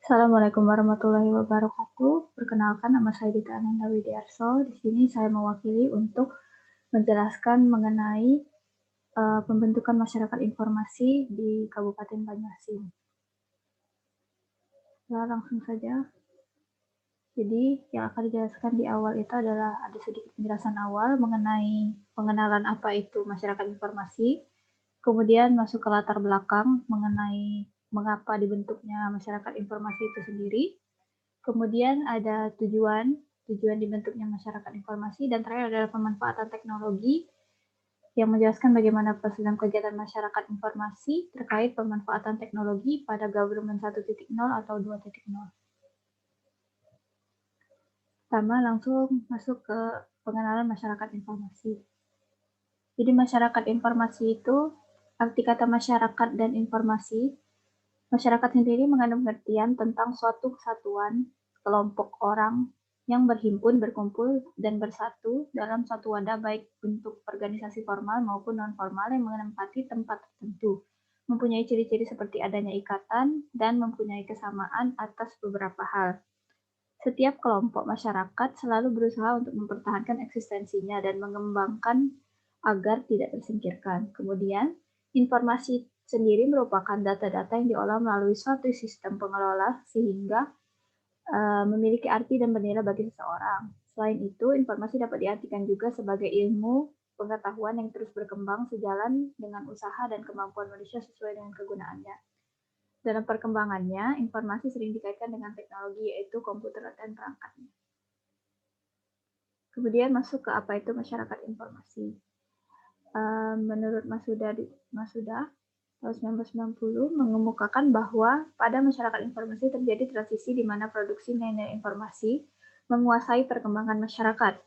Assalamualaikum warahmatullahi wabarakatuh. Perkenalkan, nama saya Dita Ananda Widiarso. Di sini saya mewakili untuk menjelaskan mengenai pembentukan masyarakat informasi di Kabupaten Banyuasin. Nah, langsung saja. Jadi, yang akan dijelaskan di awal itu adalah ada sedikit penjelasan awal mengenai pengenalan apa itu masyarakat informasi, kemudian masuk ke latar belakang mengenai mengapa dibentuknya masyarakat informasi itu sendiri. Kemudian ada tujuan dibentuknya masyarakat informasi, dan terakhir adalah pemanfaatan teknologi yang menjelaskan bagaimana program kegiatan masyarakat informasi terkait pemanfaatan teknologi pada government 1.0 atau 2.0. Pertama, langsung masuk ke pengenalan masyarakat informasi. Jadi masyarakat informasi itu, arti kata masyarakat dan informasi, masyarakat sendiri mengandung pengertian tentang suatu kesatuan, kelompok orang yang berhimpun, berkumpul, dan bersatu dalam suatu wadah baik bentuk organisasi formal maupun non-formal yang menempati tempat tertentu, mempunyai ciri-ciri seperti adanya ikatan, dan mempunyai kesamaan atas beberapa hal. Setiap kelompok masyarakat selalu berusaha untuk mempertahankan eksistensinya dan mengembangkan agar tidak tersingkirkan. Kemudian, informasi sendiri merupakan data-data yang diolah melalui suatu sistem pengelola sehingga memiliki arti dan bernilai bagi seseorang. Selain itu, informasi dapat diartikan juga sebagai ilmu pengetahuan yang terus berkembang sejalan dengan usaha dan kemampuan manusia sesuai dengan kegunaannya. Dalam perkembangannya, informasi sering dikaitkan dengan teknologi, yaitu komputer dan perangkatnya. Kemudian masuk ke apa itu masyarakat informasi. Menurut Masuda tahun 1990 mengemukakan bahwa pada masyarakat informasi terjadi transisi di mana produksi nilai informasi menguasai perkembangan masyarakat.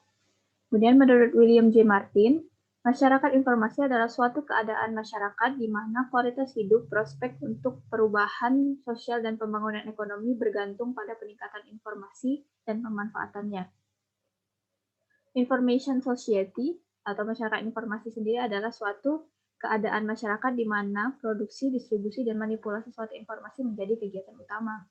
Kemudian menurut William J. Martin, masyarakat informasi adalah suatu keadaan masyarakat di mana kualitas hidup, prospek untuk perubahan sosial dan pembangunan ekonomi bergantung pada peningkatan informasi dan pemanfaatannya. Information society atau masyarakat informasi sendiri adalah suatu keadaan masyarakat di mana produksi, distribusi, dan manipulasi suatu informasi menjadi kegiatan utama.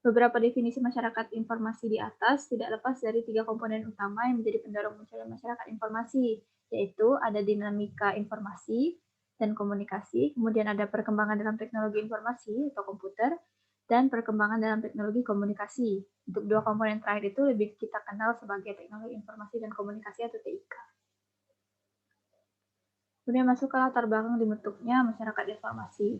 Beberapa definisi masyarakat informasi di atas tidak lepas dari 3 komponen utama yang menjadi pendorong munculnya masyarakat informasi, yaitu ada dinamika informasi dan komunikasi, kemudian ada perkembangan dalam teknologi informasi atau komputer, dan perkembangan dalam teknologi komunikasi. Untuk 2 komponen terakhir itu lebih kita kenal sebagai teknologi informasi dan komunikasi atau TIK. Kemudian masuk ke latar belakang dibentuknya masyarakat informasi.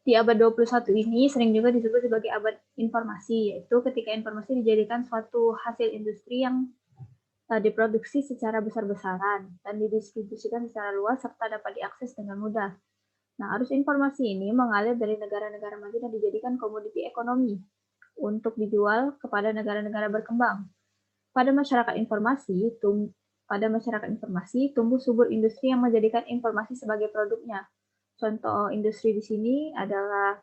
Di abad 21 ini sering juga disebut sebagai abad informasi, yaitu ketika informasi dijadikan suatu hasil industri yang diproduksi secara besar-besaran dan didistribusikan secara luas serta dapat diakses dengan mudah. Nah, arus informasi ini mengalir dari negara-negara maju dan dijadikan komoditi ekonomi untuk dijual kepada negara-negara berkembang. Pada masyarakat informasi tumbuh subur industri yang menjadikan informasi sebagai produknya. Contoh industri di sini adalah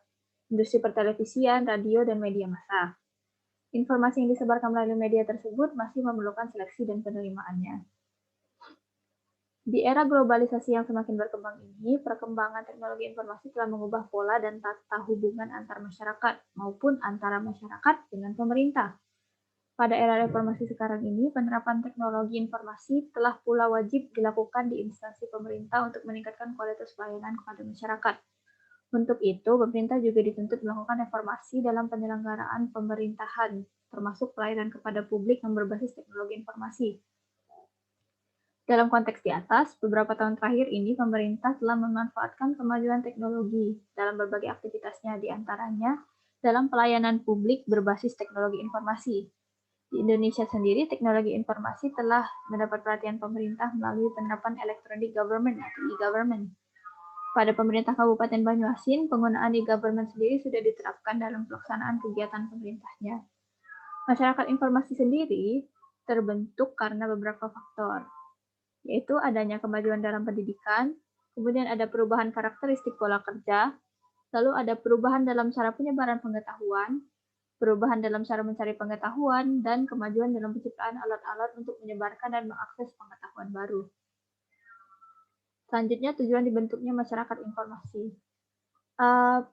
industri pertelevisian, radio, dan media massa. Informasi yang disebarkan melalui media tersebut masih memerlukan seleksi dan penerimaannya. Di era globalisasi yang semakin berkembang ini, perkembangan teknologi informasi telah mengubah pola dan tata hubungan antar masyarakat maupun antara masyarakat dengan pemerintah. Pada era reformasi sekarang ini, penerapan teknologi informasi telah pula wajib dilakukan di instansi pemerintah untuk meningkatkan kualitas pelayanan kepada masyarakat. Untuk itu, pemerintah juga dituntut melakukan reformasi dalam penyelenggaraan pemerintahan, termasuk pelayanan kepada publik yang berbasis teknologi informasi. Dalam konteks di atas, beberapa tahun terakhir ini pemerintah telah memanfaatkan kemajuan teknologi dalam berbagai aktivitasnya, di antaranya dalam pelayanan publik berbasis teknologi informasi. Di Indonesia sendiri, teknologi informasi telah mendapat perhatian pemerintah melalui penerapan electronic government atau e-government. Pada pemerintah Kabupaten Banyuasin, penggunaan e-government sendiri sudah diterapkan dalam pelaksanaan kegiatan pemerintahnya. Masyarakat informasi sendiri terbentuk karena beberapa faktor, yaitu adanya kemajuan dalam pendidikan, kemudian ada perubahan karakteristik pola kerja, lalu ada perubahan dalam cara penyebaran pengetahuan, perubahan dalam cara mencari pengetahuan, dan kemajuan dalam penciptaan alat-alat untuk menyebarkan dan mengakses pengetahuan baru. Selanjutnya, tujuan dibentuknya masyarakat informasi. Program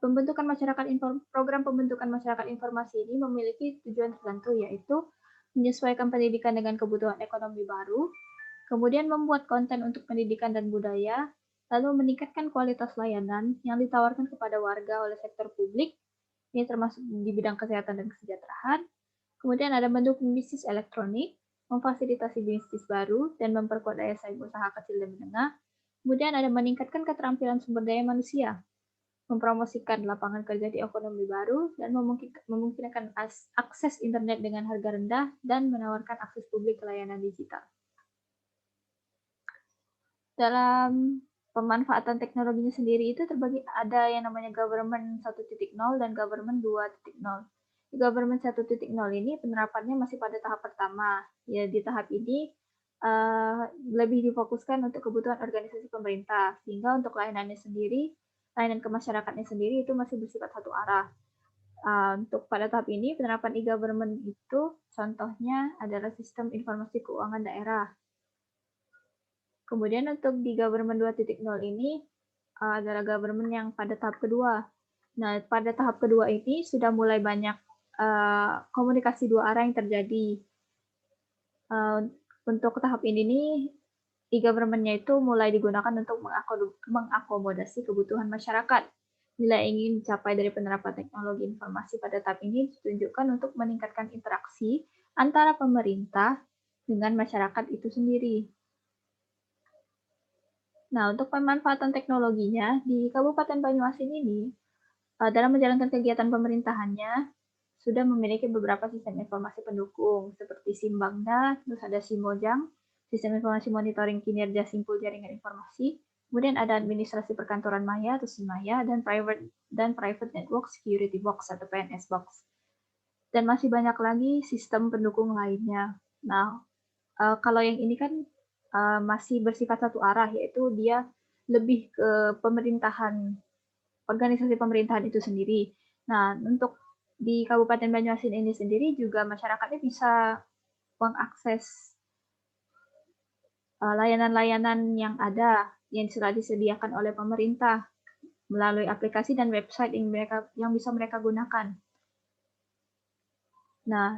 pembentukan masyarakat informasi ini memiliki tujuan tertentu, yaitu menyesuaikan pendidikan dengan kebutuhan ekonomi baru, kemudian membuat konten untuk pendidikan dan budaya, lalu meningkatkan kualitas layanan yang ditawarkan kepada warga oleh sektor publik, ini termasuk di bidang kesehatan dan kesejahteraan. Kemudian ada mendukung bisnis elektronik, memfasilitasi bisnis baru, dan memperkuat daya saing usaha kecil dan menengah. Kemudian ada meningkatkan keterampilan sumber daya manusia, mempromosikan lapangan kerja di ekonomi baru, dan memungkinkan akses internet dengan harga rendah, dan menawarkan akses publik ke layanan digital. Dalam pemanfaatan teknologinya sendiri itu terbagi, ada yang namanya government 1.0 dan government 2.0. Di government 1.0 ini penerapannya masih pada tahap pertama. Ya, di tahap ini lebih difokuskan untuk kebutuhan organisasi pemerintah, sehingga untuk layanan ke masyarakatnya sendiri itu masih bersifat satu arah. Untuk pada tahap ini, penerapan e-government itu contohnya adalah sistem informasi keuangan daerah. Kemudian untuk di government 2.0 ini adalah government yang pada tahap kedua. Nah, pada tahap kedua ini sudah mulai banyak komunikasi dua arah yang terjadi. Untuk tahap ini nih, e-government-nya itu mulai digunakan untuk mengakomodasi kebutuhan masyarakat. Bila ingin mencapai dari penerapan teknologi informasi pada tahap ini ditunjukkan untuk meningkatkan interaksi antara pemerintah dengan masyarakat itu sendiri. Nah, untuk pemanfaatan teknologinya di Kabupaten Banyuasin ini, dalam menjalankan kegiatan pemerintahannya, sudah memiliki beberapa sistem informasi pendukung, seperti Simbangda, terus ada Simojang, sistem informasi monitoring kinerja simpul jaringan informasi, kemudian ada administrasi perkantoran maya atau SIMAYA, dan private network security box atau PNS box. Dan masih banyak lagi sistem pendukung lainnya. Nah, kalau yang ini kan masih bersifat satu arah, yaitu dia lebih ke pemerintahan, organisasi pemerintahan itu sendiri. Nah, untuk di Kabupaten Banyuasin ini sendiri juga masyarakatnya bisa mengakses layanan-layanan yang ada yang sudah disediakan oleh pemerintah melalui aplikasi dan website yang bisa mereka gunakan. Nah,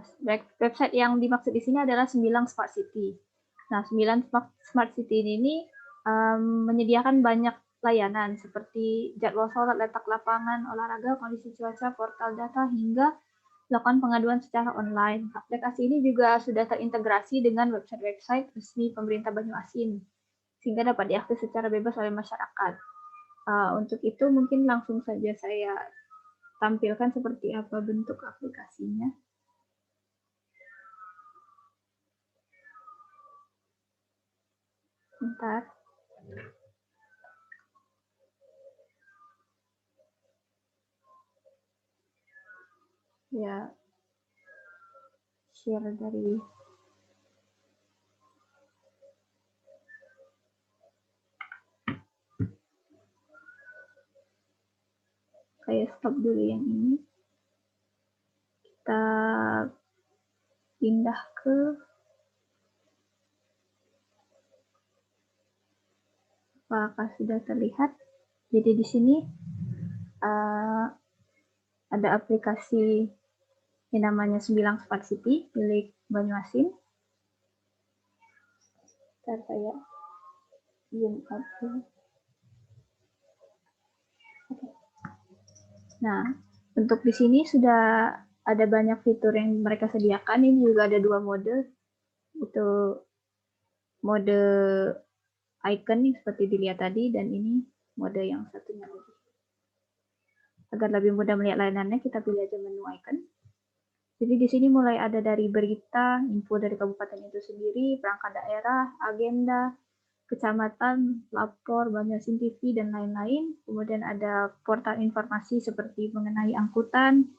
website yang dimaksud di sini adalah 9 Smart City. Nah, 9 Smart City ini menyediakan banyak layanan seperti jadwal sholat, letak lapangan, olahraga, kondisi cuaca, portal data, hingga melakukan pengaduan secara online. Aplikasi ini juga sudah terintegrasi dengan website-website resmi pemerintah Banyuasin, sehingga dapat diakses secara bebas oleh masyarakat. Untuk itu mungkin langsung saja saya tampilkan seperti apa bentuk aplikasinya. Bentar. Ya, share dari saya stop dulu yang ini. Kita pindah ke apakah sudah terlihat? Jadi di sini ada aplikasi yang namanya Sembilang Smart City milik Banyuasin. Bentar saya zoom out dulu. Nah, untuk di sini sudah ada banyak fitur yang mereka sediakan. Ini juga ada dua mode. Itu mode icon nih seperti dilihat tadi, dan ini mode yang satunya lagi. Agar lebih mudah melihat layanannya, kita pilih aja menu icon. Jadi di sini mulai ada dari berita, info dari kabupaten itu sendiri, perangkat daerah, agenda, kecamatan, lapor, Banyuasin TV, dan lain-lain. Kemudian ada portal informasi seperti mengenai angkutan,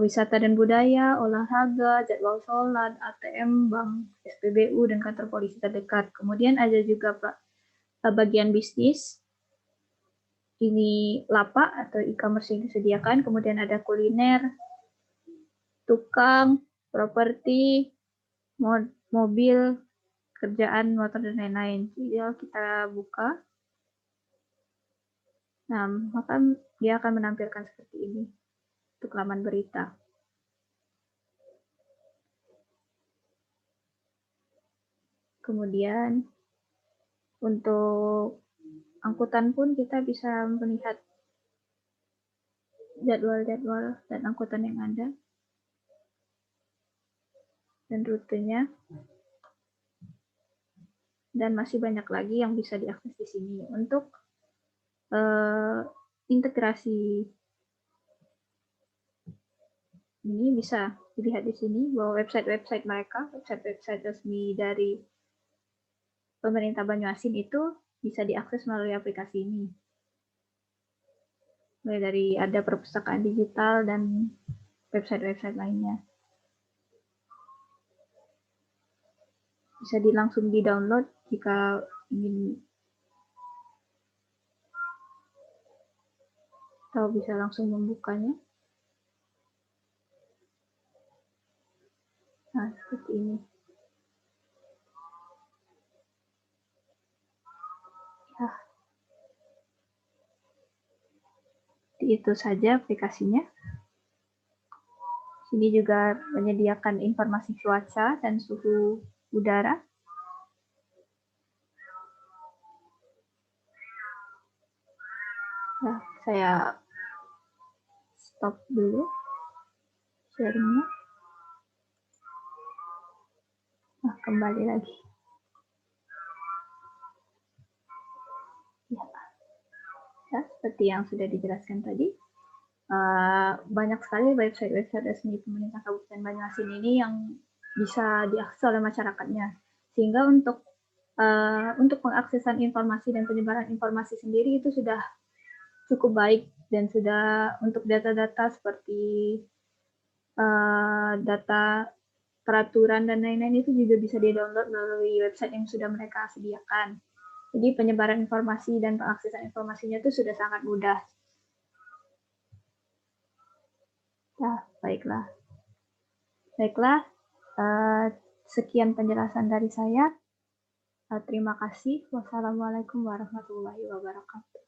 wisata dan budaya, olahraga, jadwal sholat, ATM, bank, SPBU, dan kantor polisi terdekat. Kemudian ada juga bagian bisnis. Ini lapak atau e-commerce yang disediakan. Kemudian ada kuliner, tukang, properti, mobil, kerjaan, motor, dan lain-lain. Jadi kita buka. Nah, maka dia akan menampilkan seperti ini untuk laman berita. Kemudian untuk angkutan pun kita bisa melihat jadwal-jadwal dan angkutan yang ada dan rutenya, dan masih banyak lagi yang bisa diakses di sini. Untuk integrasi ini bisa dilihat di sini bahwa website-website mereka, website-website resmi dari pemerintah Banyuasin itu bisa diakses melalui aplikasi ini. Mulai dari ada perpustakaan digital dan website-website lainnya. Bisa langsung di-download jika ingin, atau bisa langsung membukanya. Nah, seperti ini. Ya, itu saja aplikasinya. Sini juga menyediakan informasi cuaca dan suhu udara. Nah, saya stop dulu sharingnya. Nah, kembali lagi. Ya, seperti yang sudah dijelaskan tadi, banyak sekali website-website resmi pemerintah Kabupaten Banyuasin ini yang bisa diakses oleh masyarakatnya. Sehingga untuk pengaksesan informasi dan penyebaran informasi sendiri itu sudah cukup baik, dan sudah untuk data-data seperti data peraturan dan lain-lain itu juga bisa di-download melalui website yang sudah mereka sediakan. Jadi penyebaran informasi dan pengaksesan informasinya itu sudah sangat mudah. Ya, baiklah. Sekian penjelasan dari saya. Terima kasih. Wassalamualaikum warahmatullahi wabarakatuh.